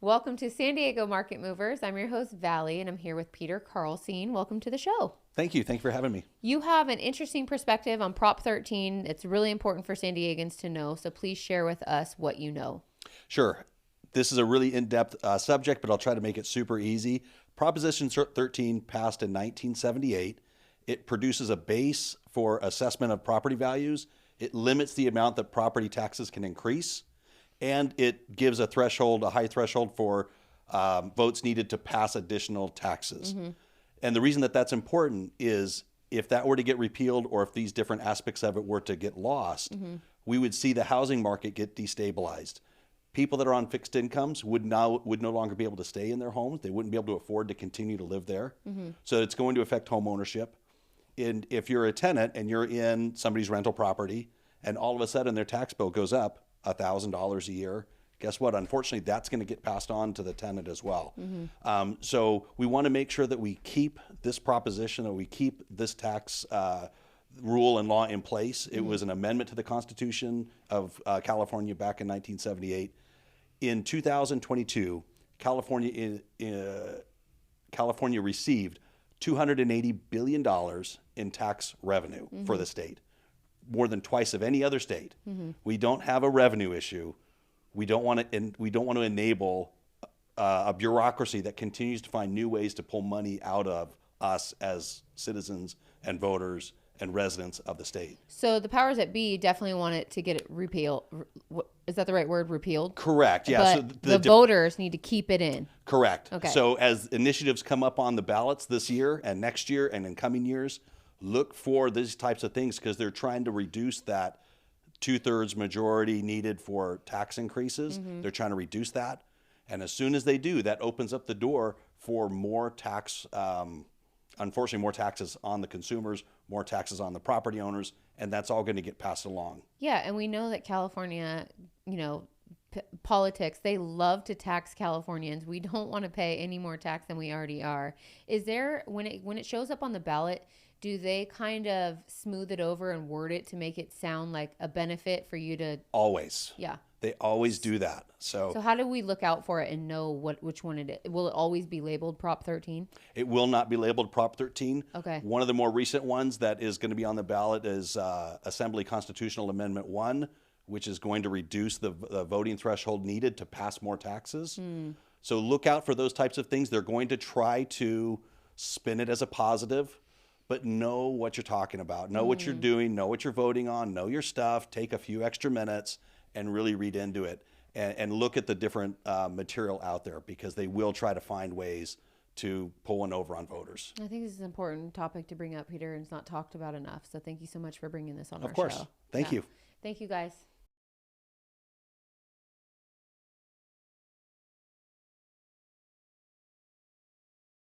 Welcome to San Diego Market Movers. I'm your host, Valley, and I'm here with Peter Carlseen. Welcome to the show. Thank you. Thank you for having me. You have an interesting perspective on Prop 13. It's really important for San Diegans to know, so please share with us what you know. Sure. This is a really in-depth subject, but I'll try to make it super easy. Proposition 13 passed in 1978. It produces a base for assessment of property values. It limits the amount that property taxes can increase. And it gives a threshold, a high threshold for votes needed to pass additional taxes. Mm-hmm. And the reason that that's important is if that were to get repealed or if these different aspects of it were to get lost, we would see the housing market get destabilized. People that are on fixed incomes would no longer be able to stay in their homes. They wouldn't be able to afford to continue to live there. Mm-hmm. So it's going to affect home ownership. And if you're a tenant and you're in somebody's rental property and all of a sudden their tax bill goes up $1,000 a year, guess what? Unfortunately, that's going to get passed on to the tenant as well. Mm-hmm. So we want to make sure that we keep this proposition, that we keep this tax rule and law in place. It was an amendment to the Constitution of California back in 1978. In 2022, California received $280 billion in tax revenue for the state, more than twice of any other state. We don't have a revenue issue. We don't want to enable a bureaucracy that continues to find new ways to pull money out of us as citizens and voters and residents of the state. So the powers that be definitely want it to get it repealed. Is that the right word, repealed? Correct, yeah. But so the voters need to keep it in. Correct. Okay. So as initiatives come up on the ballots this year and next year and in coming years, look for these types of things because they're trying to reduce that 2/3 majority needed for tax increases. They're trying to reduce that. And as soon as they do, that opens up the door for more tax, unfortunately, more taxes on the consumers, more taxes on the property owners, and that's all going to get passed along. Yeah, and we know that California, politics, they love to tax Californians. We don't want to pay any more tax than we already are. Is there, when it shows up on the ballot, do they kind of smooth it over and word it to make it sound like a benefit for you to... Always. Yeah. They always do that. So how do we look out for it and know which one it is? Will it always be labeled Prop 13? It will not be labeled Prop 13. Okay. One of the more recent ones that is going to be on the ballot is Assembly Constitutional Amendment 1, which is going to reduce the voting threshold needed to pass more taxes. So look out for those types of things. They're going to try to spin it as a positive, but know what you're talking about. Know what you're doing. Know what you're voting on. Know your stuff. Take a few extra minutes and really read into it and look at the different material out there because they will try to find ways to pull one over on voters. I think this is an important topic to bring up, Peter, and it's not talked about enough. So thank you so much for bringing this on our show. Of course. Thank you. Thank you, guys.